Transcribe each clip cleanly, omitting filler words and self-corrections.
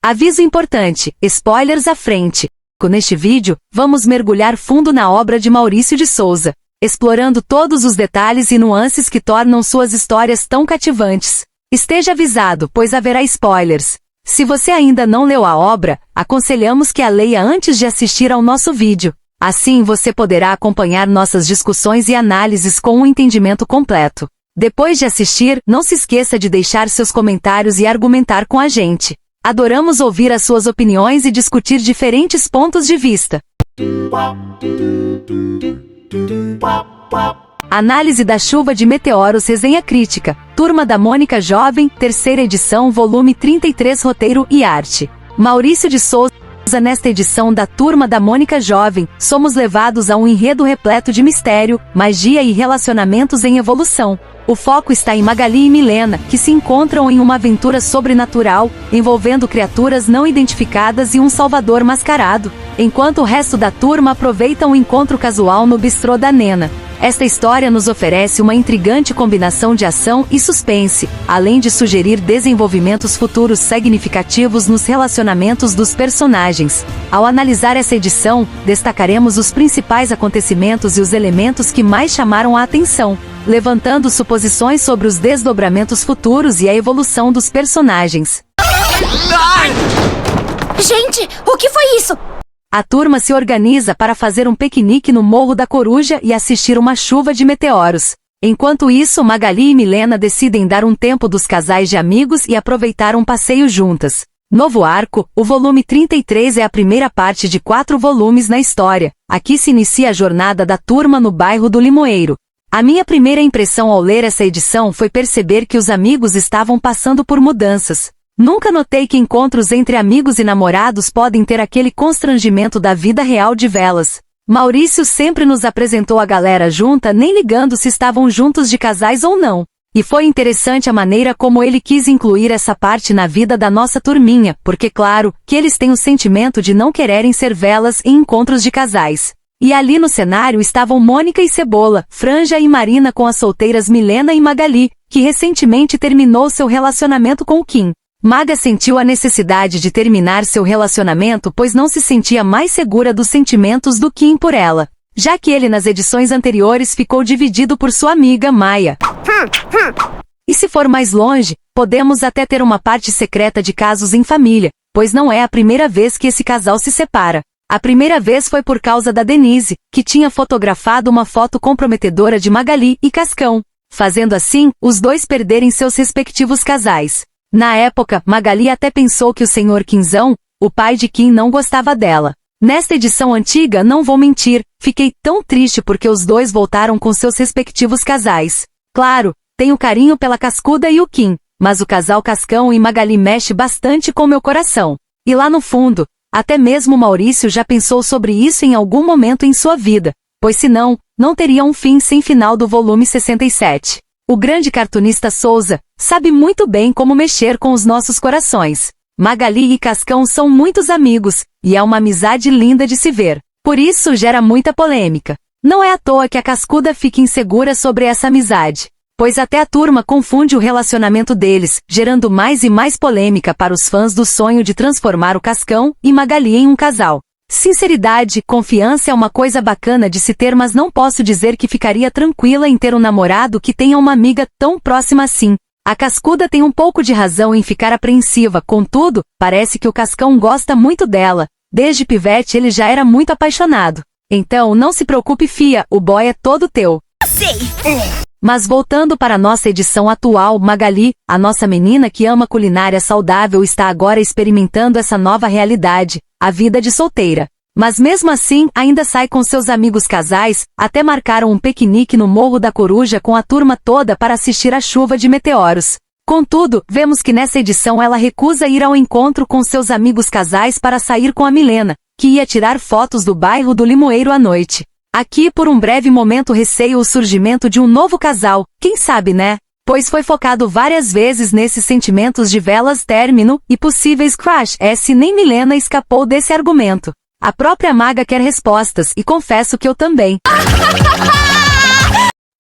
Aviso importante, spoilers à frente. Neste vídeo, vamos mergulhar fundo na obra de Maurício de Souza, explorando todos os detalhes e nuances que tornam suas histórias tão cativantes. Esteja avisado, pois haverá spoilers. Se você ainda não leu a obra, aconselhamos que a leia antes de assistir ao nosso vídeo. Assim você poderá acompanhar nossas discussões e análises com um entendimento completo. Depois de assistir, não se esqueça de deixar seus comentários e argumentar com a gente. Adoramos ouvir as suas opiniões e discutir diferentes pontos de vista. Análise da chuva de meteoros, resenha crítica. Turma da Mônica Jovem, terceira edição, volume 33, roteiro e arte. Maurício de Souza. Nesta edição da Turma da Mônica Jovem, somos levados a um enredo repleto de mistério, magia e relacionamentos em evolução. O foco está em Magali e Milena, que se encontram em uma aventura sobrenatural, envolvendo criaturas não identificadas e um salvador mascarado, enquanto o resto da turma aproveita um encontro casual no bistrô da Nena. Esta história nos oferece uma intrigante combinação de ação e suspense, além de sugerir desenvolvimentos futuros significativos nos relacionamentos dos personagens. Ao analisar essa edição, destacaremos os principais acontecimentos e os elementos que mais chamaram a atenção, levantando suposições sobre os desdobramentos futuros e a evolução dos personagens. Gente, o que foi isso? A turma se organiza para fazer um piquenique no Morro da Coruja e assistir uma chuva de meteoros. Enquanto isso, Magali e Milena decidem dar um tempo dos casais de amigos e aproveitar um passeio juntas. Novo arco, o volume 33 é a primeira parte de 4 volumes na história. Aqui se inicia a jornada da turma no bairro do Limoeiro. A minha primeira impressão ao ler essa edição foi perceber que os amigos estavam passando por mudanças. Nunca notei que encontros entre amigos e namorados podem ter aquele constrangimento da vida real de velas. Maurício sempre nos apresentou a galera junta, nem ligando se estavam juntos de casais ou não. E foi interessante a maneira como ele quis incluir essa parte na vida da nossa turminha, porque claro, que eles têm o sentimento de não quererem ser velas em encontros de casais. E ali no cenário estavam Mônica e Cebola, Franja e Marina com as solteiras Milena e Magali, que recentemente terminou seu relacionamento com o Kim. Maga sentiu a necessidade de terminar seu relacionamento pois não se sentia mais segura dos sentimentos do Kim por ela, já que ele nas edições anteriores ficou dividido por sua amiga Maia. E se for mais longe, podemos até ter uma parte secreta de casos em família, pois não é a primeira vez que esse casal se separa. A primeira vez foi por causa da Denise, que tinha fotografado uma foto comprometedora de Magali e Cascão, fazendo assim, os dois perderem seus respectivos casais. Na época, Magali até pensou que o senhor Quinzão, o pai de Kim, não gostava dela. Nesta edição antiga, não vou mentir, fiquei tão triste porque os dois voltaram com seus respectivos casais. Claro, tenho carinho pela Cascuda e o Kim, mas o casal Cascão e Magali mexe bastante com meu coração. E lá no fundo, até mesmo Maurício já pensou sobre isso em algum momento em sua vida, pois senão, não teria um fim sem final do volume 67. O grande cartunista Souza sabe muito bem como mexer com os nossos corações. Magali e Cascão são muitos amigos, e é uma amizade linda de se ver. Por isso gera muita polêmica. Não é à toa que a Cascuda fica insegura sobre essa amizade, pois até a turma confunde o relacionamento deles, gerando mais e mais polêmica para os fãs do sonho de transformar o Cascão e Magali em um casal. Sinceridade, confiança é uma coisa bacana de se ter, mas não posso dizer que ficaria tranquila em ter um namorado que tenha uma amiga tão próxima assim. A Cascuda tem um pouco de razão em ficar apreensiva, contudo, parece que o Cascão gosta muito dela. Desde pivete ele já era muito apaixonado. Então não se preocupe fia, o boy é todo teu. Sei. Mas voltando para a nossa edição atual, Magali, a nossa menina que ama culinária saudável, está agora experimentando essa nova realidade, a vida de solteira. Mas mesmo assim, ainda sai com seus amigos casais, até marcaram um piquenique no Morro da Coruja com a turma toda para assistir a chuva de meteoros. Contudo, vemos que nessa edição ela recusa ir ao encontro com seus amigos casais para sair com a Milena, que ia tirar fotos do bairro do Limoeiro à noite. Aqui por um breve momento receio o surgimento de um novo casal, quem sabe né? Pois foi focado várias vezes nesses sentimentos de velas término e possíveis crush, nem Milena escapou desse argumento. A própria Maga quer respostas e confesso que eu também.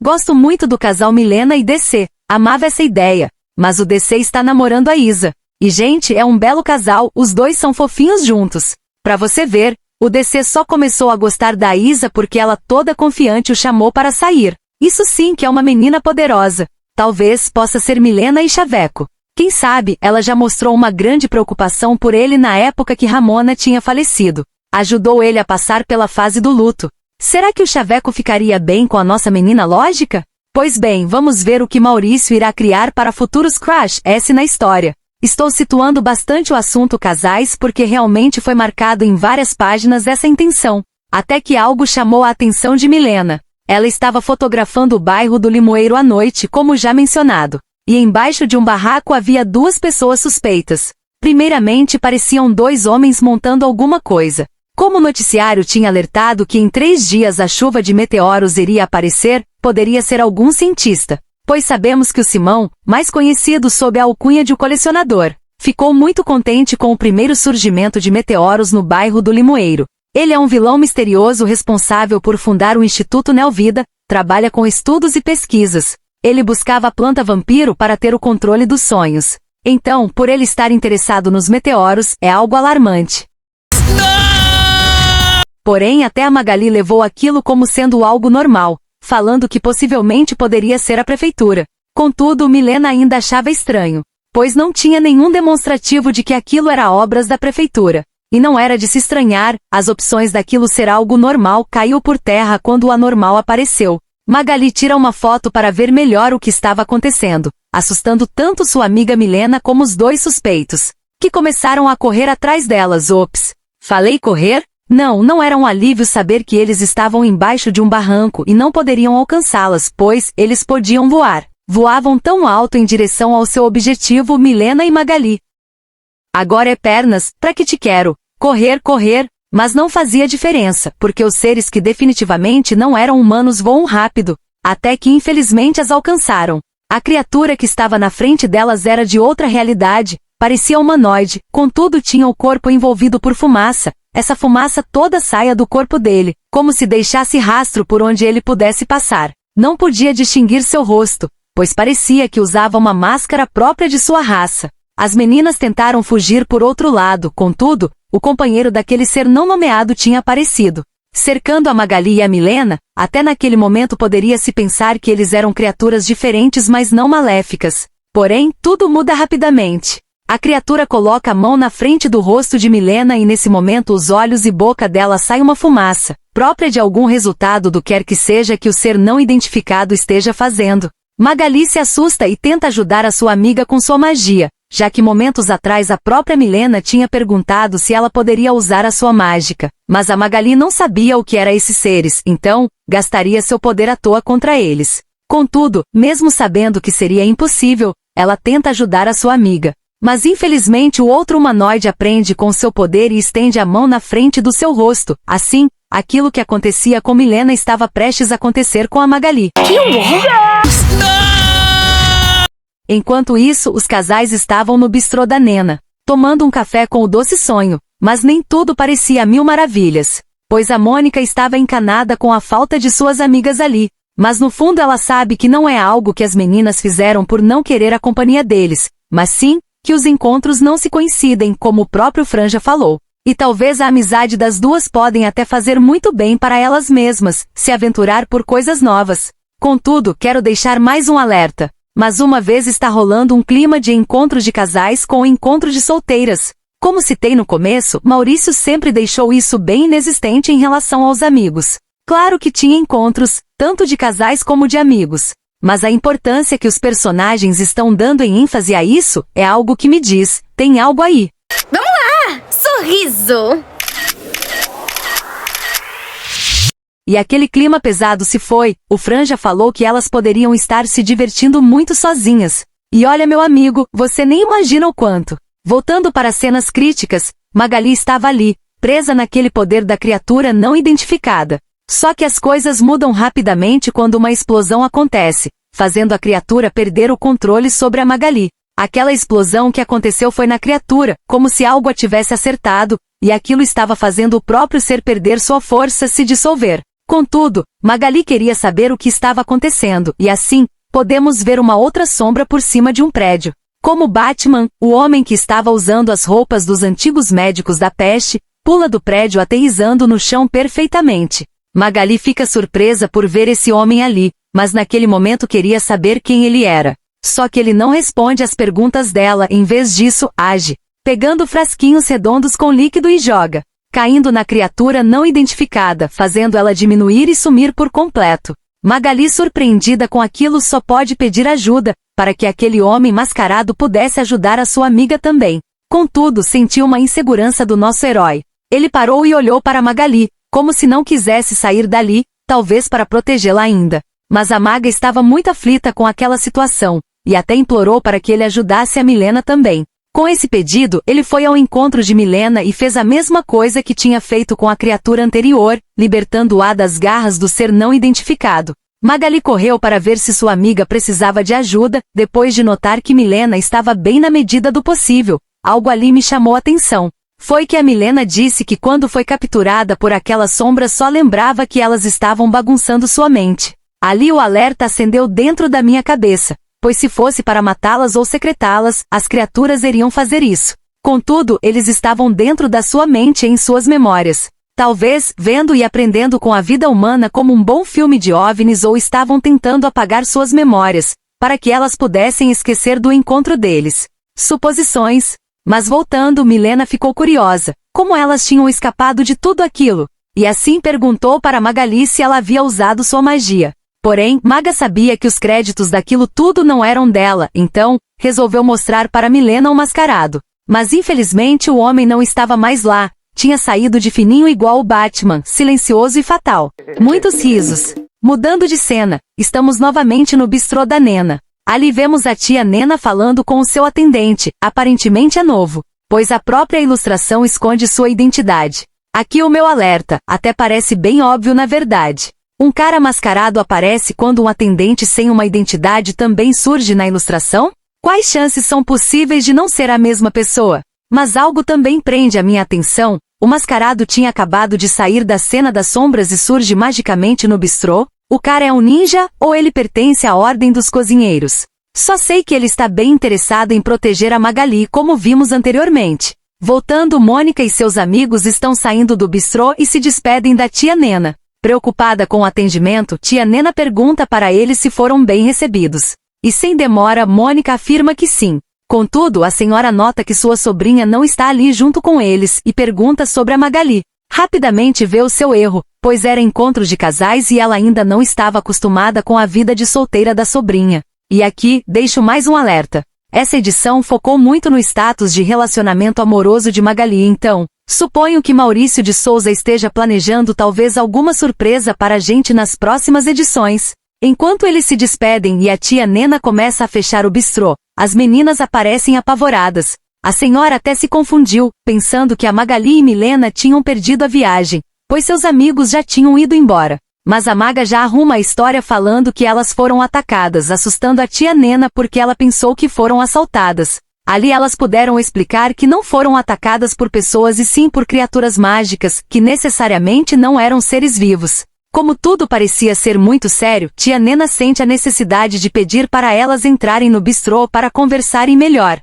Gosto muito do casal Milena e DC, amava essa ideia, mas o DC está namorando a Isa. E gente, é um belo casal, os dois são fofinhos juntos. Pra você ver, o DC só começou a gostar da Isa porque ela toda confiante o chamou para sair. Isso sim que é uma menina poderosa. Talvez possa ser Milena e Chaveco. Quem sabe, ela já mostrou uma grande preocupação por ele na época que Ramona tinha falecido. Ajudou ele a passar pela fase do luto. Será que o Chaveco ficaria bem com a nossa menina lógica? Pois bem, vamos ver o que Maurício irá criar para futuros crush S na história. Estou situando bastante o assunto casais porque realmente foi marcado em várias páginas essa intenção. Até que algo chamou a atenção de Milena. Ela estava fotografando o bairro do Limoeiro à noite, como já mencionado. E embaixo de um barraco havia duas pessoas suspeitas. Primeiramente pareciam dois homens montando alguma coisa. Como o noticiário tinha alertado que em 3 dias a chuva de meteoros iria aparecer, poderia ser algum cientista. Pois sabemos que o Simão, mais conhecido sob a alcunha de o colecionador, ficou muito contente com o primeiro surgimento de meteoros no bairro do Limoeiro. Ele é um vilão misterioso responsável por fundar o Instituto Neovida, trabalha com estudos e pesquisas. Ele buscava a planta vampiro para ter o controle dos sonhos. Então, por ele estar interessado nos meteoros, é algo alarmante. Porém, até a Magali levou aquilo como sendo algo normal, falando que possivelmente poderia ser a prefeitura. Contudo, Milena ainda achava estranho, pois não tinha nenhum demonstrativo de que aquilo era obras da prefeitura. E não era de se estranhar, as opções daquilo ser algo normal caiu por terra quando o anormal apareceu. Magali tira uma foto para ver melhor o que estava acontecendo, assustando tanto sua amiga Milena como os dois suspeitos, que começaram a correr atrás delas. Ops! Falei correr? Não era um alívio saber que eles estavam embaixo de um barranco e não poderiam alcançá-las, pois eles podiam voar. Voavam tão alto em direção ao seu objetivo, Milena e Magali. Agora é pernas, pra que te quero? Correr, mas não fazia diferença, porque os seres que definitivamente não eram humanos voam rápido, até que infelizmente as alcançaram. A criatura que estava na frente delas era de outra realidade, parecia humanoide, contudo tinha o corpo envolvido por fumaça. Essa fumaça toda saía do corpo dele, como se deixasse rastro por onde ele pudesse passar. Não podia distinguir seu rosto, pois parecia que usava uma máscara própria de sua raça. As meninas tentaram fugir por outro lado, contudo, o companheiro daquele ser não nomeado tinha aparecido. Cercando a Magali e a Milena, até naquele momento poderia-se pensar que eles eram criaturas diferentes, mas não maléficas. Porém, tudo muda rapidamente. A criatura coloca a mão na frente do rosto de Milena e nesse momento os olhos e boca dela sai uma fumaça, própria de algum resultado do quer que seja que o ser não identificado esteja fazendo. Magali se assusta e tenta ajudar a sua amiga com sua magia, já que momentos atrás a própria Milena tinha perguntado se ela poderia usar a sua mágica, mas a Magali não sabia o que eram esses seres, então, gastaria seu poder à toa contra eles. Contudo, mesmo sabendo que seria impossível, ela tenta ajudar a sua amiga. Mas infelizmente o outro humanoide aprende com seu poder e estende a mão na frente do seu rosto. Assim, aquilo que acontecia com Milena estava prestes a acontecer com a Magali. Que horror! Enquanto isso, os casais estavam no bistrô da Nena, tomando um café com o doce sonho, mas nem tudo parecia mil maravilhas, pois a Mônica estava encanada com a falta de suas amigas ali, mas no fundo ela sabe que não é algo que as meninas fizeram por não querer a companhia deles, mas sim, que os encontros não se coincidem, como o próprio Franja falou. E talvez a amizade das duas podem até fazer muito bem para elas mesmas, se aventurar por coisas novas. Contudo, quero deixar mais um alerta. Mas uma vez está rolando um clima de encontro de casais com o encontro de solteiras. Como citei no começo, Maurício sempre deixou isso bem inexistente em relação aos amigos. Claro que tinha encontros, tanto de casais como de amigos. Mas a importância que os personagens estão dando em ênfase a isso é algo que me diz, tem algo aí. Vamos lá! Sorriso! E aquele clima pesado se foi, o Franja falou que elas poderiam estar se divertindo muito sozinhas. E olha meu amigo, você nem imagina o quanto. Voltando para as cenas críticas, Magali estava ali, presa naquele poder da criatura não identificada. Só que as coisas mudam rapidamente quando uma explosão acontece, fazendo a criatura perder o controle sobre a Magali. Aquela explosão que aconteceu foi na criatura, como se algo a tivesse acertado, e aquilo estava fazendo o próprio ser perder sua força, se dissolver. Contudo, Magali queria saber o que estava acontecendo, e assim, podemos ver uma outra sombra por cima de um prédio. Como Batman, o homem que estava usando as roupas dos antigos médicos da peste, pula do prédio aterrissando no chão perfeitamente. Magali fica surpresa por ver esse homem ali, mas naquele momento queria saber quem ele era. Só que ele não responde às perguntas dela, em vez disso, age, pegando frasquinhos redondos com líquido e joga, caindo na criatura não identificada, fazendo ela diminuir e sumir por completo. Magali, surpreendida com aquilo, só pode pedir ajuda, para que aquele homem mascarado pudesse ajudar a sua amiga também. Contudo, sentiu uma insegurança do nosso herói. Ele parou e olhou para Magali, como se não quisesse sair dali, talvez para protegê-la ainda. Mas a maga estava muito aflita com aquela situação, e até implorou para que ele ajudasse a Milena também. Com esse pedido, ele foi ao encontro de Milena e fez a mesma coisa que tinha feito com a criatura anterior, libertando-a das garras do ser não identificado. Magali correu para ver se sua amiga precisava de ajuda, depois de notar que Milena estava bem na medida do possível. Algo ali me chamou a atenção. Foi que a Milena disse que quando foi capturada por aquelas sombras só lembrava que elas estavam bagunçando sua mente. Ali o alerta acendeu dentro da minha cabeça, pois se fosse para matá-las ou secretá-las, as criaturas iriam fazer isso. Contudo, eles estavam dentro da sua mente e em suas memórias. Talvez, vendo e aprendendo com a vida humana como um bom filme de OVNIs, ou estavam tentando apagar suas memórias, para que elas pudessem esquecer do encontro deles. Suposições. Mas voltando, Milena ficou curiosa, como elas tinham escapado de tudo aquilo, e assim perguntou para Magali se ela havia usado sua magia. Porém, Maga sabia que os créditos daquilo tudo não eram dela, então, resolveu mostrar para Milena o mascarado. Mas infelizmente o homem não estava mais lá, tinha saído de fininho igual o Batman, silencioso e fatal. Muitos risos. Mudando de cena, estamos novamente no bistrô da Nena. Ali vemos a tia Nena falando com o seu atendente, aparentemente é novo, pois a própria ilustração esconde sua identidade. Aqui o meu alerta, até parece bem óbvio na verdade. Um cara mascarado aparece quando um atendente sem uma identidade também surge na ilustração? Quais chances são possíveis de não ser a mesma pessoa? Mas algo também prende a minha atenção. O mascarado tinha acabado de sair da cena das sombras e surge magicamente no bistrô? O cara é um ninja, ou ele pertence à ordem dos cozinheiros? Só sei que ele está bem interessado em proteger a Magali, como vimos anteriormente. Voltando, Mônica e seus amigos estão saindo do bistrô e se despedem da tia Nena. Preocupada com o atendimento, tia Nena pergunta para eles se foram bem recebidos. E sem demora, Mônica afirma que sim. Contudo, a senhora nota que sua sobrinha não está ali junto com eles e pergunta sobre a Magali. Rapidamente vê o seu erro, pois era encontro de casais e ela ainda não estava acostumada com a vida de solteira da sobrinha. E aqui, deixo mais um alerta. Essa edição focou muito no status de relacionamento amoroso de Magali, então, suponho que Maurício de Souza esteja planejando talvez alguma surpresa para a gente nas próximas edições. Enquanto eles se despedem e a tia Nena começa a fechar o bistrô, as meninas aparecem apavoradas. A senhora até se confundiu, pensando que a Magali e Milena tinham perdido a viagem, pois seus amigos já tinham ido embora. Mas a maga já arruma a história falando que elas foram atacadas, assustando a tia Nena porque ela pensou que foram assaltadas. Ali elas puderam explicar que não foram atacadas por pessoas e sim por criaturas mágicas, que necessariamente não eram seres vivos. Como tudo parecia ser muito sério, tia Nena sente a necessidade de pedir para elas entrarem no bistrô para conversarem melhor.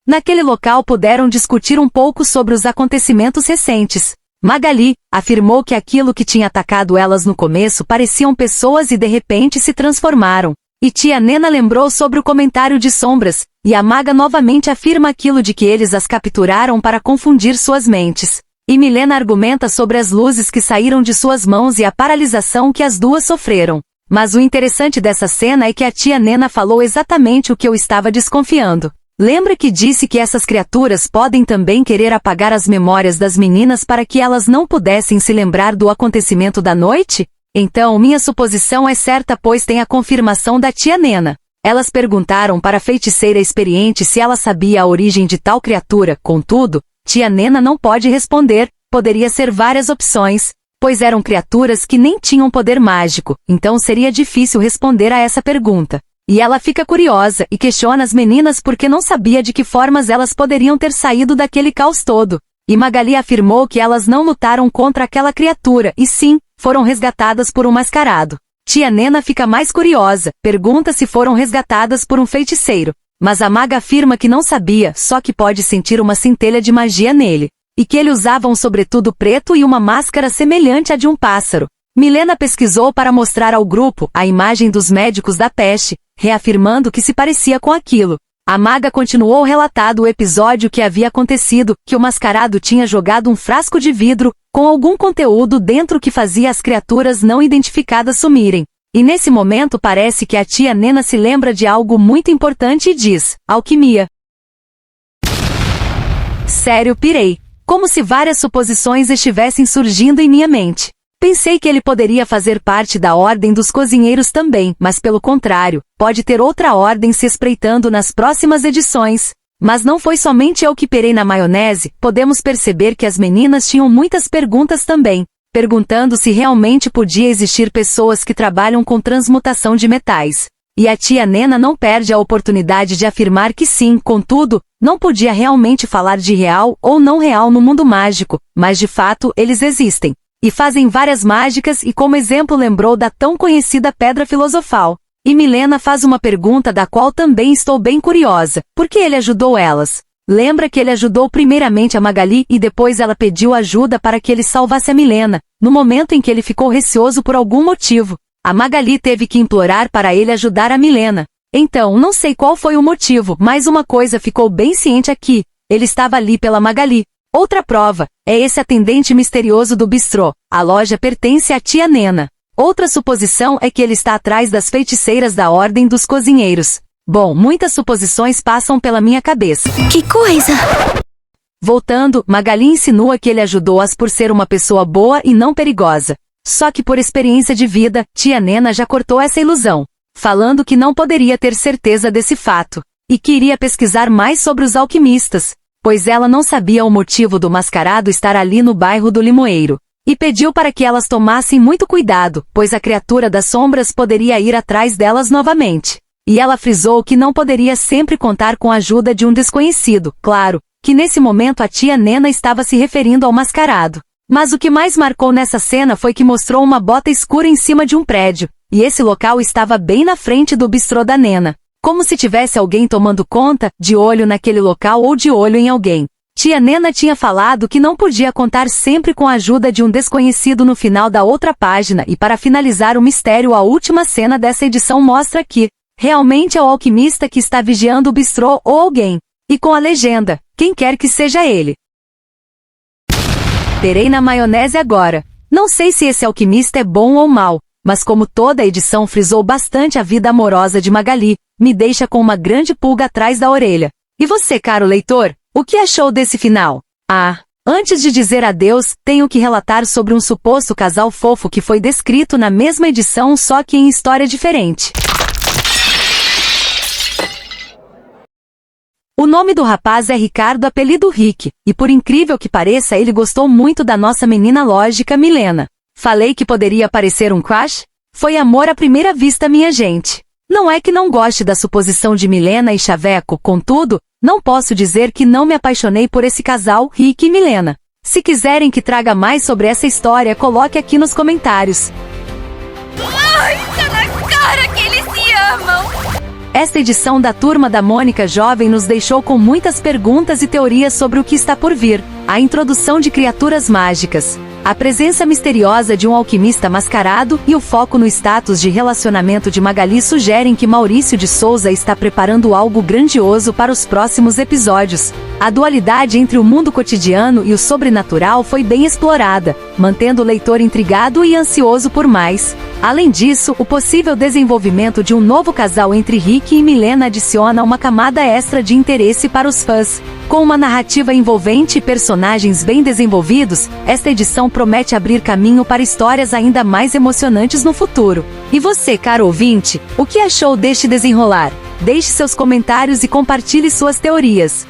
Naquele local puderam discutir um pouco sobre os acontecimentos recentes. Magali afirmou que aquilo que tinha atacado elas no começo pareciam pessoas e de repente se transformaram. E tia Nena lembrou sobre o comentário de sombras, e a maga novamente afirma aquilo de que eles as capturaram para confundir suas mentes. E Milena argumenta sobre as luzes que saíram de suas mãos e a paralisação que as duas sofreram. Mas o interessante dessa cena é que a tia Nena falou exatamente o que eu estava desconfiando. Lembra que disse que essas criaturas podem também querer apagar as memórias das meninas para que elas não pudessem se lembrar do acontecimento da noite? Então, minha suposição é certa, pois tem a confirmação da tia Nena. Elas perguntaram para a feiticeira experiente se ela sabia a origem de tal criatura, contudo, tia Nena não pode responder, poderia ser várias opções, pois eram criaturas que nem tinham poder mágico, então seria difícil responder a essa pergunta. E ela fica curiosa e questiona as meninas porque não sabia de que formas elas poderiam ter saído daquele caos todo. E Magali afirmou que elas não lutaram contra aquela criatura e sim, foram resgatadas por um mascarado. Tia Nena fica mais curiosa, pergunta se foram resgatadas por um feiticeiro. Mas a maga afirma que não sabia, só que pode sentir uma centelha de magia nele. E que ele usava um sobretudo preto e uma máscara semelhante à de um pássaro. Milena pesquisou para mostrar ao grupo a imagem dos médicos da peste, reafirmando que se parecia com aquilo. A maga continuou relatando o episódio que havia acontecido, que o mascarado tinha jogado um frasco de vidro, com algum conteúdo dentro que fazia as criaturas não identificadas sumirem. E nesse momento parece que a tia Nena se lembra de algo muito importante e diz: alquimia. Sério, pirei. Como se várias suposições estivessem surgindo em minha mente. Pensei que ele poderia fazer parte da ordem dos cozinheiros também, mas pelo contrário, pode ter outra ordem se espreitando nas próximas edições. Mas não foi somente eu que pirei na maionese, podemos perceber que as meninas tinham muitas perguntas também, perguntando se realmente podia existir pessoas que trabalham com transmutação de metais. E a tia Nena não perde a oportunidade de afirmar que sim, contudo, não podia realmente falar de real ou não real no mundo mágico, mas de fato eles existem. E fazem várias mágicas e como exemplo lembrou da tão conhecida Pedra Filosofal. E Milena faz uma pergunta da qual também estou bem curiosa. Por que ele ajudou elas? Lembra que ele ajudou primeiramente a Magali e depois ela pediu ajuda para que ele salvasse a Milena, no momento em que ele ficou receoso por algum motivo. A Magali teve que implorar para ele ajudar a Milena. Então, não sei qual foi o motivo, mas uma coisa ficou bem ciente aqui. Ele estava ali pela Magali. Outra prova, é esse atendente misterioso do bistrô. A loja pertence à tia Nena. Outra suposição é que ele está atrás das feiticeiras da Ordem dos Cozinheiros. Bom, muitas suposições passam pela minha cabeça. Que coisa! Voltando, Magali insinua que ele ajudou-as por ser uma pessoa boa e não perigosa. Só que por experiência de vida, tia Nena já cortou essa ilusão, falando que não poderia ter certeza desse fato, e que iria pesquisar mais sobre os alquimistas, pois ela não sabia o motivo do mascarado estar ali no bairro do Limoeiro, e pediu para que elas tomassem muito cuidado, pois a criatura das sombras poderia ir atrás delas novamente. E ela frisou que não poderia sempre contar com a ajuda de um desconhecido, claro, que nesse momento a tia Nena estava se referindo ao mascarado. Mas o que mais marcou nessa cena foi que mostrou uma bota escura em cima de um prédio, e esse local estava bem na frente do bistrô da Nena. Como se tivesse alguém tomando conta, de olho naquele local ou de olho em alguém. Tia Nena tinha falado que não podia contar sempre com a ajuda de um desconhecido no final da outra página e para finalizar o mistério a última cena dessa edição mostra que, realmente é o alquimista que está vigiando o bistrô ou alguém. E com a legenda, quem quer que seja ele. Terei na maionese agora. Não sei se esse alquimista é bom ou mau, mas como toda a edição frisou bastante a vida amorosa de Magali, me deixa com uma grande pulga atrás da orelha. E você, caro leitor, o que achou desse final? Antes de dizer adeus, tenho que relatar sobre um suposto casal fofo que foi descrito na mesma edição só que em história diferente. O nome do rapaz é Ricardo, apelido Rick, e por incrível que pareça ele gostou muito da nossa menina lógica Milena. Falei que poderia parecer um crush? Foi amor à primeira vista, minha gente. Não é que não goste da suposição de Milena e Chaveco, contudo, não posso dizer que não me apaixonei por esse casal, Rick e Milena. Se quiserem que traga mais sobre essa história, coloque aqui nos comentários. Ai, tá na cara que eles se amam! Esta edição da Turma da Mônica Jovem nos deixou com muitas perguntas e teorias sobre o que está por vir. A introdução de criaturas mágicas, a presença misteriosa de um alquimista mascarado e o foco no status de relacionamento de Magali sugerem que Maurício de Souza está preparando algo grandioso para os próximos episódios. A dualidade entre o mundo cotidiano e o sobrenatural foi bem explorada, mantendo o leitor intrigado e ansioso por mais. Além disso, o possível desenvolvimento de um novo casal entre Rick e Milena adiciona uma camada extra de interesse para os fãs. Com uma narrativa envolvente e personagens bem desenvolvidos, esta edição promete abrir caminho para histórias ainda mais emocionantes no futuro. E você, caro ouvinte, o que achou deste desenrolar? Deixe seus comentários e compartilhe suas teorias.